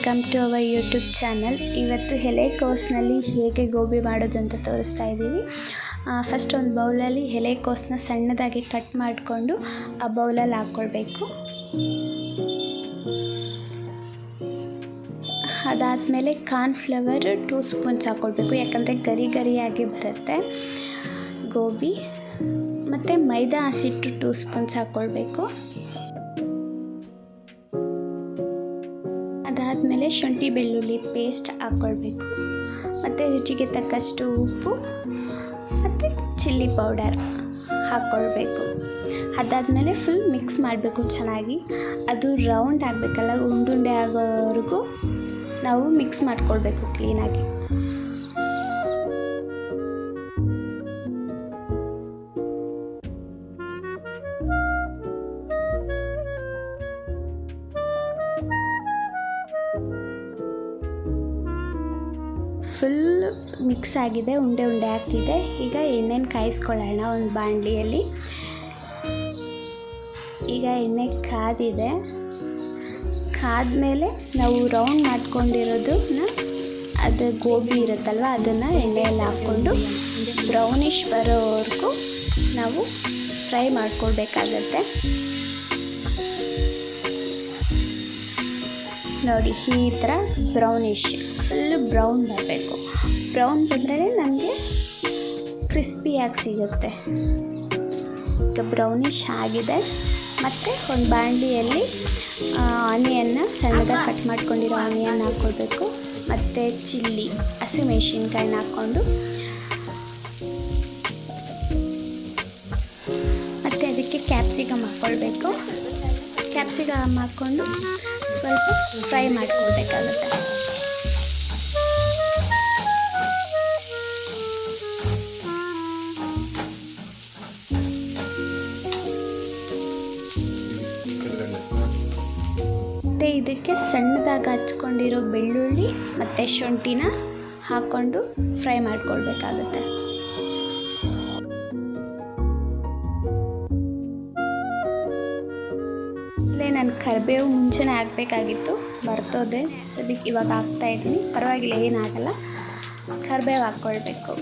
Welcome to our YouTube channel. ಇವತ್ತು ಎಲೆಕೋಸಿನಲ್ಲಿ ಹೇಗೆ ಗೋಬಿ ಮಾಡೋದು ಅಂತ ತೋರಿಸ್ತಾ ಇದ್ದೀವಿ. ಫಸ್ಟ್ ಒಂದು ಬೌಲಲ್ಲಿ ಎಲೆಕೋಸನ್ನ ಸಣ್ಣದಾಗಿ ಕಟ್ ಮಾಡಿಕೊಂಡು ಆ ಬೌಲಲ್ಲಿ ಹಾಕ್ಕೊಳ್ಬೇಕು. ಅದಾದಮೇಲೆ ಕಾರ್ನ್ಫ್ಲವರ್ 2 ಸ್ಪೂನ್ಸ್ ಹಾಕ್ಕೊಳ್ಬೇಕು, ಯಾಕಂದರೆ ಗರಿ ಗರಿಯಾಗಿ ಬರುತ್ತೆ ಗೋಬಿ. ಮತ್ತು ಮೈದಾ ಹಸಿಟ್ಟು 2 ಸ್ಪೂನ್ಸ್ ಹಾಕ್ಕೊಳ್ಬೇಕು. ಅದಾದಮೇಲೆ ಶುಂಠಿ ಬೆಳ್ಳುಳ್ಳಿ ಪೇಸ್ಟ್ ಹಾಕ್ಕೊಳ್ಬೇಕು. ಮತ್ತು ರುಚಿಗೆ ತಕ್ಕಷ್ಟು ಉಪ್ಪು ಮತ್ತು ಚಿಲ್ಲಿ ಪೌಡರ್ ಹಾಕ್ಕೊಳ್ಬೇಕು. ಅದಾದಮೇಲೆ ಫುಲ್ ಮಿಕ್ಸ್ ಮಾಡಬೇಕು ಚೆನ್ನಾಗಿ. ಅದು ರೌಂಡ್ ಆಗಬೇಕಲ್ಲ, ಉಂಡುಂಡೆ ಆಗೋವರೆಗೂ ನಾವು ಮಿಕ್ಸ್ ಮಾಡ್ಕೊಳ್ಬೇಕು ಕ್ಲೀನಾಗಿ. ಫುಲ್ ಮಿಕ್ಸ್ ಆಗಿದೆ, ಉಂಡೆ ಉಂಡೆ ಆಗ್ತಿದೆ. ಈಗ ಎಣ್ಣೆನ ಕಾಯಿಸ್ಕೊಳ್ಳೋಣ ಒಂದು ಬಾಣಲಿಯಲ್ಲಿ. ಈಗ ಎಣ್ಣೆ ಕಾದಿದೆ. ಕಾದ್ಮೇಲೆ ನಾವು ರೌಂಡ್ ಮಾಡ್ಕೊಂಡಿರೋದನ್ನ, ಅದು ಗೋಬಿ ಇರುತ್ತಲ್ವ, ಅದನ್ನು ಎಣ್ಣೆಯಲ್ಲಿ ಹಾಕ್ಕೊಂಡು ಬ್ರೌನಿಷ್ ಬರೋವರೆಗೂ ನಾವು ಫ್ರೈ ಮಾಡ್ಕೊಳ್ಬೇಕಾಗತ್ತೆ. ನೋಡಿ, ಈ ಥರ ಬ್ರೌನಿಷ್ ಫುಲ್ಲು ಬ್ರೌನ್ ಬರಬೇಕು. ಬ್ರೌನ್ ಬಂದರೆ ನಮಗೆ ಕ್ರಿಸ್ಪಿಯಾಗಿ ಸಿಗುತ್ತೆ. ಈಗ ಬ್ರೌನಿಷ್ ಆಗಿದೆ. ಮತ್ತು ಒಂದು ಬಾಣಲಿಯಲ್ಲಿ ಆನಿಯನ್ನ ಸಣ್ಣದಾಗಿ ಕಟ್ ಮಾಡ್ಕೊಂಡಿರೋ ಆನಿಯನ್ ಹಾಕ್ಕೊಳ್ಬೇಕು. ಮತ್ತು ಚಿಲ್ಲಿ ಹಸಿಮೆಣ್ಸಿನ್ಕಾಯಿನ ಹಾಕ್ಕೊಂಡು, ಮತ್ತು ಅದಕ್ಕೆ ಕ್ಯಾಪ್ಸಿಕಮ್ ಹಾಕ್ಕೊಳ್ಬೇಕು. ಕ್ಯಾಪ್ಸಿಕಮ್ ಹಾಕ್ಕೊಂಡು ಸ್ವಲ್ಪ ಫ್ರೈ ಮಾಡ್ಕೊಳ್ಬೇಕಾಗುತ್ತೆ. ಮತ್ತು ಇದಕ್ಕೆ ಸಣ್ಣದಾಗಿ ಹಚ್ಕೊಂಡಿರೋ ಬೆಳ್ಳುಳ್ಳಿ ಮತ್ತು ಶುಂಠಿನ ಹಾಕ್ಕೊಂಡು ಫ್ರೈ ಮಾಡ್ಕೊಳ್ಬೇಕಾಗುತ್ತೆ. ನಾನು ಕರಿಬೇವು ಮುಂಚೆನೇ ಹಾಕಬೇಕಾಗಿತ್ತು, ಮರ್ತೋದೆ. ಸದ್ಯಕ್ಕೆ ಇವಾಗ ಹಾಕ್ತಾಯಿದ್ದೀನಿ, ಪರವಾಗಿಲ್ಲ, ಏನಾಗಲ್ಲ. ಕರಿಬೇವು ಹಾಕ್ಕೊಳ್ಬೇಕು.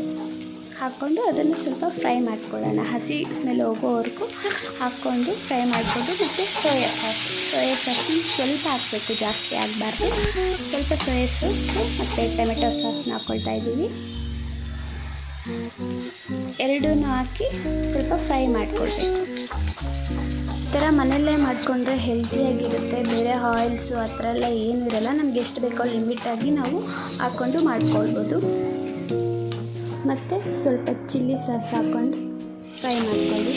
ಹಾಕ್ಕೊಂಡು ಅದನ್ನು ಸ್ವಲ್ಪ ಫ್ರೈ ಮಾಡ್ಕೊಳ್ಳೋಣ. ಹಸಿ ಸ್ಮೆಲ್ ಹೋಗೋವರೆಗೂ ಹಾಕ್ಕೊಂಡು ಫ್ರೈ ಮಾಡಿಕೊಂಡು, ಮತ್ತು ಸೋಯಾ ಸಾಸ್ನ ಸ್ವಲ್ಪ ಹಾಕಬೇಕು, ಜಾಸ್ತಿ ಆಗಬಾರ್ದು. ಸ್ವಲ್ಪ ಸೋಯಾ ಸಾಸು ಮತ್ತು ಟೊಮೆಟೊ ಸಾಸ್ನ ಹಾಕ್ಕೊಳ್ತಾ ಇದ್ದೀವಿ. ಎರಡೂ ಹಾಕಿ ಸ್ವಲ್ಪ ಫ್ರೈ ಮಾಡಿಕೊಳ್ಬೇಕು. ಈ ಥರ ಮನೆಯಲ್ಲೇ ಮಾಡಿಕೊಂಡ್ರೆ ಹೆಲ್ತಿಯಾಗಿರುತ್ತೆ. ಬೇರೆ ಆಯಿಲ್ಸು ಆ ಥರ ಎಲ್ಲ ಏನೂ ಇರೋಲ್ಲ. ನಮ್ಗೆ ಎಷ್ಟು ಬೇಕೋ ಲಿಮಿಟಾಗಿ ನಾವು ಹಾಕ್ಕೊಂಡು ಮಾಡ್ಕೊಳ್ಬೋದು. ಮತ್ತು ಸ್ವಲ್ಪ ಚಿಲ್ಲಿ ಸಾಸ್ ಹಾಕ್ಕೊಂಡು ಫ್ರೈ ಮಾಡ್ಕೊಳ್ಳಿ.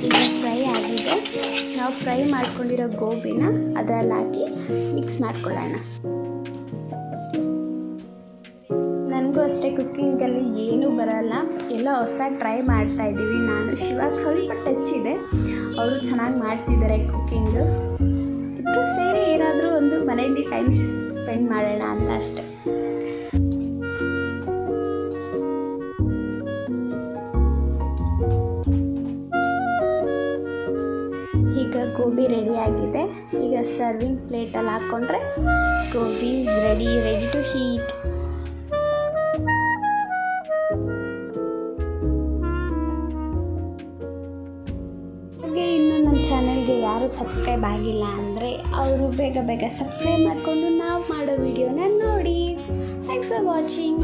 ಈಗ ಫ್ರೈ ಆಗಿದೆ. ನಾವು ಫ್ರೈ ಮಾಡ್ಕೊಂಡಿರೋ ಗೋಬಿನ ಅದರಲ್ಲಿ ಹಾಕಿ ಮಿಕ್ಸ್ ಮಾಡ್ಕೊಳ್ಳೋಣ. ನನಗೂ ಅಷ್ಟೇ ಕುಕ್ಕಿಂಗಲ್ಲಿ ಏನೂ ಬರೋಲ್ಲ, ಎಲ್ಲ ಹೊಸ ಟ್ರೈ ಮಾಡ್ತಾಯಿದ್ದೀವಿ. ನಾನು ಶಿವಾಗ ಸ್ವಲ್ಪ ಟಚ್ ಇದೆ, ಅವರು ಚೆನ್ನಾಗಿ ಮಾಡ್ತಿದ್ದಾರೆ ಕುಕ್ಕಿಂಗು. ಇಬ್ಬರು ಸೇರಿ ಏನಾದರೂ ಒಂದು ಮನೆಯಲ್ಲಿ ಟೈಮ್ ಸ್ಪೆಂಡ್ ಮಾಡೋಣ ಅಂತ ಅಷ್ಟೆ. ಈಗ ಗೋಬಿ ರೆಡಿಯಾಗಿದೆ. ಈಗ ಸರ್ವಿಂಗ್ ಪ್ಲೇಟಲ್ಲಿ ಹಾಕ್ಕೊಂಡ್ರೆ gobi is ready to heat. ಇನ್ನು ನಮ್ಮ ಚಾನಲ್ಗೆ ಯಾರು ಸಬ್ಸ್ಕ್ರೈಬ್ ಆಗಿಲ್ಲ ಅಂದರೆ ಅವರು ಬೇಗ ಸಬ್ಸ್ಕ್ರೈಬ್ ಮಾಡಿಕೊಂಡು ನಾವು ಮಾಡೋ ವಿಡಿಯೋನ ನೋಡಿ. Thanks for watching.